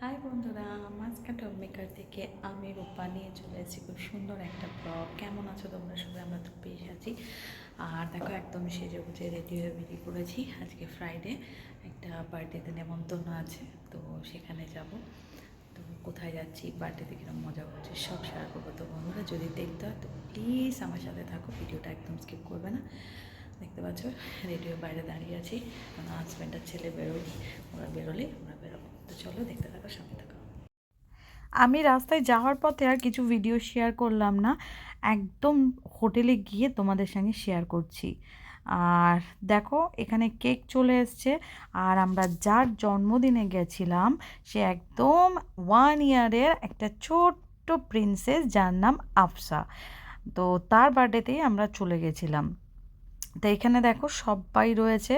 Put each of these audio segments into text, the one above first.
High বন্ধুরা, মাছকাটা homemaker থেকে আমি রূপা নিয়ে চলে এসেছি খুব সুন্দর একটা ব্লগ। কেমন আছো তোমরা সবাই? আমরা তো বেশ আছি। আর দেখো একদম সেজে গুজে রেডি হয়ে বেরিয়ে পড়েছি। আজকে ফ্রাইডে, একটা বার্থডেতে নেমন্তন্ন আছে, তো সেখানে যাব। তো কোথায় যাচ্ছি, বার্থডেতে কীরকম মজা করছি সব শেয়ার করবো। তো বন্ধুরা যদি দেখতে হয় তো প্লিজ আমার সাথে থাকো, ভিডিওটা একদম স্কিপ করবে না। দেখতে পাচ্ছ রেডিওর বাইরে দাঁড়িয়ে আছি, কারণ হাজব্যান্ড আর ছেলে বেরোয়নি, ওরা বেরোলেই আমরা বেরোবো। তো চলো দেখতে থাকো, সামনে থাকো। আমি রাস্তায় যাওয়ার পথে আর কিছু ভিডিও শেয়ার করলাম না, একদম হোটেলে গিয়ে তোমাদের সঙ্গে শেয়ার করছি। আর দেখো এখানে কেক চলে এসছে, আর আমরা যার জন্মদিনে গেছিলাম সে একদম 1 ইয়ারের একটা ছোট্ট প্রিন্সেস, যার নাম আফসা। তো তার বার্থডেতেই আমরা চলে গেছিলাম। তো এখানে দেখো সবাই রয়েছে,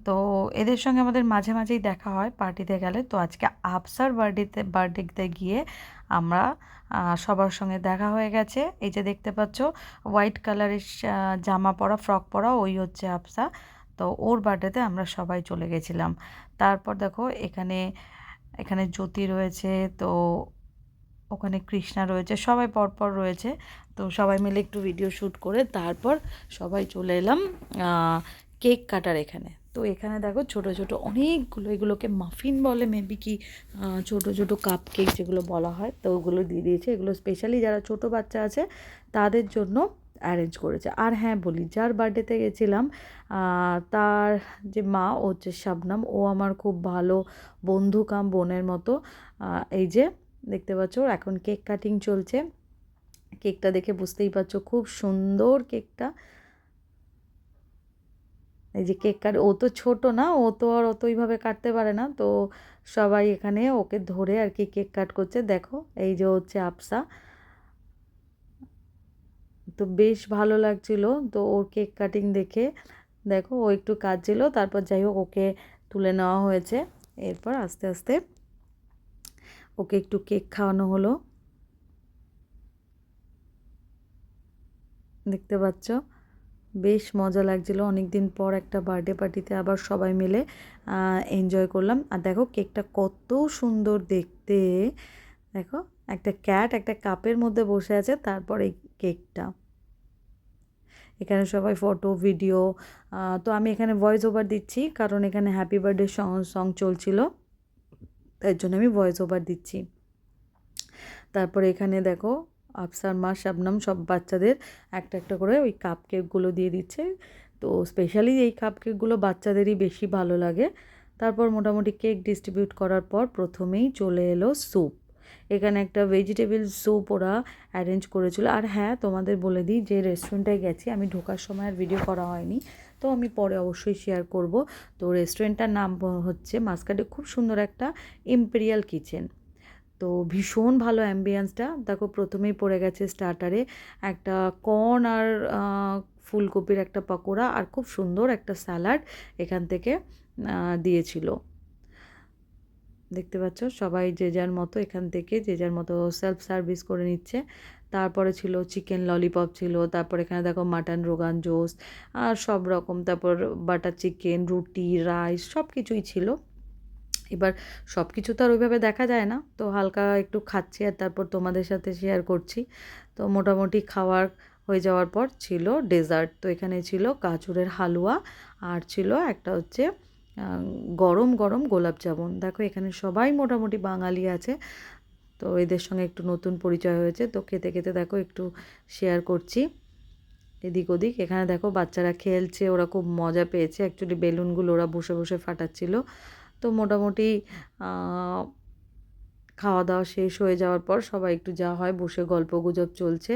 তো এদের সঙ্গে আমাদের মাঝে মাঝেই দেখা হয় পার্টিতে গেলে। তো আজকে আফসার বার্থডেতে গিয়ে আমরা সবার সঙ্গে দেখা হয়ে গেছে। এই যে দেখতে পাচ্ছ হোয়াইট কালারের জামা পরা, ফ্রক পরা, ওই হচ্ছে আফসা। তো ওর বার্থডেতে আমরা সবাই চলে গেছিলাম। তারপর দেখো এখানে এখানে জ্যোতি রয়েছে, তো ওখানে কৃষ্ণা রয়েছে, সবাই পরপর রয়েছে। তো সবাই মিলে একটু ভিডিও শ্যুট করে তারপর সবাই চলে এলাম কেক কাটার এখানে। তো এখানে দেখো ছোট ছোট অনেকগুলো, এগুলোকে মাফিন বলে মেবি, কি ছোট ছোট কাপ কেক যেগুলো বলা হয়, তো ওগুলো দিয়ে দিয়েছে। এগুলো স্পেশালি যারা ছোট বাচ্চা আছে তাদের জন্য অ্যারেঞ্জ করেছে। আর হ্যাঁ বলি, যার বার্থডেতে গেছিলাম তার যে মা, ও হচ্ছে শাবনাম, ও আমার খুব ভালো বন্ধু কাম বোনের মতো। এই যে দেখতে পাচ্ছ এখন কেক কাটিং চলছে। কেকটা দেখে বুঝতেই পারছো খুব সুন্দর কেকটা। এই যে কেক কাট, ও তো ছোট না, ও তো আর অতইভাবে কাটতে পারে না, তো সবাই এখানে ওকে ধরে আর কি কেক কাট করছে। দেখো এই যে হচ্ছে আফসা, তো বেশ ভালো লাগছিল তো ওর কেক কাটিং দেখে। দেখো ও একটু কাটছিল, তারপর যাই হোক ওকে তুলে নেওয়া হয়েছে। এরপর আস্তে আস্তে ওকে একটু কেক খাওয়ানো হলো। দেখতে পাচ্ছ বেশ মজা লাগছিলো, অনেক দিন পর একটা বার্থডে পার্টিতে আবার সবাই মিলে এনজয় করলাম। আর দেখো কেকটা কত সুন্দর দেখতে। দেখো একটা ক্যাট একটা কাপের মধ্যে বসে আছে, তারপর এই কেকটা। এখানে সবাই ফটো ভিডিও, তো আমি এখানে ভয়েস ওভার দিচ্ছি কারণ এখানে হ্যাপি বার্থডে সং চলছিল, তার জন্য আমি ভয়েস ওভার দিচ্ছি। তারপরে এখানে দেখো আফসার মা শাবনাম সব বাচ্চাদের একটা একটা করে ওই কাপ কেকগুলো দিয়ে দিচ্ছে। তো স্পেশালি এই কাপ কেকগুলো বাচ্চাদেরই বেশি ভালো লাগে। তারপর মোটামুটি কেক ডিস্ট্রিবিউট করার পর প্রথমেই চলে এলো স্যুপ। এখানে একটা ভেজিটেবল স্যুপ ওরা অ্যারেঞ্জ করেছিল। আর হ্যাঁ তোমাদের বলে দিই, যে রেস্টুরেন্টটায় গেছি আমি ঢোকার সময় আর ভিডিও করা হয়নি, তো আমি পরে অবশ্যই শেয়ার করব। তো রেস্টুরেন্টটার নাম হচ্ছে মাসকাটে, খুব সুন্দর একটা ইম্পেরিয়াল কিচেন। তো ভীষণ ভালো অ্যাম্বিয়েন্সটা। দেখো প্রথমেই পড়ে গেছে স্টার্টারে একটা কর্ন আর ফুলকপির একটা পকোড়া, আর খুব সুন্দর একটা স্যালাড এখান থেকে দিয়েছিল। দেখতে পাচ্ছ সবাই যে যার মতো এখান থেকে যে যার মতো সেলফ সার্ভিস করে নিচ্ছে। তারপরে ছিল চিকেন ললিপপ ছিল, তারপর এখানে দেখো মাটন রোগান জোস আর সব রকম, তারপর বাটার চিকেন, রুটি, রাইস, সব কিছুই ছিল। এবার সব কিছু তো আর ওইভাবে দেখা যায় না, তো হালকা একটু খাচ্ছি আর তারপর তোমাদের সাথে শেয়ার করছি। তো মোটামুটি খাওয়ার হয়ে যাওয়ার পর ছিল ডেজার্ট। তো এখানে ছিল গাজরের হালুয়া, আর ছিল একটা হচ্ছে গরম গরম গোলাপ জামুন। দেখো এখানে সবাই মোটামুটি বাঙালি আছে, তো এদের সঙ্গে একটু নতুন পরিচয় হয়েছে। তো খেতে খেতে দেখো একটু শেয়ার করছি এদিক ওদিক। এখানে দেখো বাচ্চারা খেলছে, ওরা খুব মজা পেয়েছে, অ্যাকচুয়ালি বেলুনগুলো ওরা বসে বসে ফাটাচ্ছিল। তো মোটামুটি খাওয়া দাওয়া শেষ হয়ে যাওয়ার পর সবাই একটু যা হয় বসে গল্প গুজব চলছে।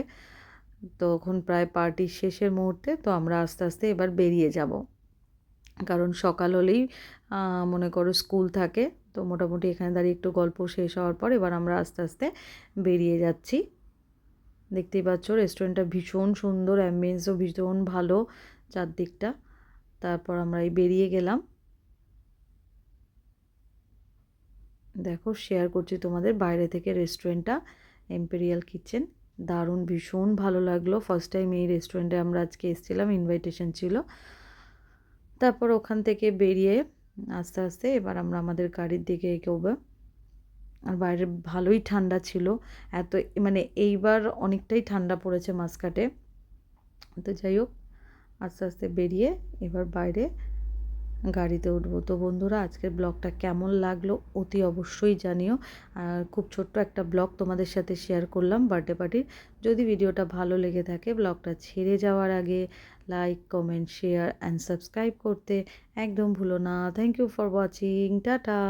তখন প্রায় পার্টির শেষের মুহূর্তে, তো আমরা আস্তে আস্তে এবার বেরিয়ে যাব, কারণ সকাল হলেই মনে করো স্কুল থাকে। তো মোটামুটি এখানে দাঁড়িয়ে একটু গল্প শেষ হওয়ার পর এবার আমরা আস্তে আস্তে বেরিয়ে যাচ্ছি। দেখতেই পাচ্ছ রেস্টুরেন্টটা ভীষণ সুন্দর, অ্যাম্বিয়েন্সও ভীষণ ভালো চারদিকটা। তারপর আমরা এই বেরিয়ে গেলাম। দেখো শেয়ার করছি তোমাদের বাইরে থেকে রেস্টুরেন্টটা, এম্পেরিয়াল কিচেন, দারুণ ভীষণ ভালো লাগলো। ফার্স্ট টাইম এই রেস্টুরেন্টে আমরা আজকে এসেছিলাম, ইনভাইটেশন ছিল। তারপর ওখান থেকে বেরিয়ে আস্তে আস্তে এবার আমরা আমাদের গাড়ির দিকে এগোবো। আর বাইরে ভালোই ঠান্ডা ছিল, এত মানে এইবার অনেকটাই ঠান্ডা পড়েছে মাসকাটে। তো যাই হোক, আস্তে আস্তে বেরিয়ে এবার বাইরে গাড়িতে উঠবো। তো বন্ধুরা, আজকের ব্লগটা কেমন লাগলো অতি অবশ্যই জানিও। আর খুব ছোট্ট একটা ব্লগ তোমাদের সাথে শেয়ার করলাম বার্থডে পার্টির। যদি ভিডিওটা ভালো লেগে থাকে, ব্লগটা ছেড়ে যাওয়ার আগে like, comment, share and subscribe করতে একদম ভুলো না। Thank you for watching. Tata.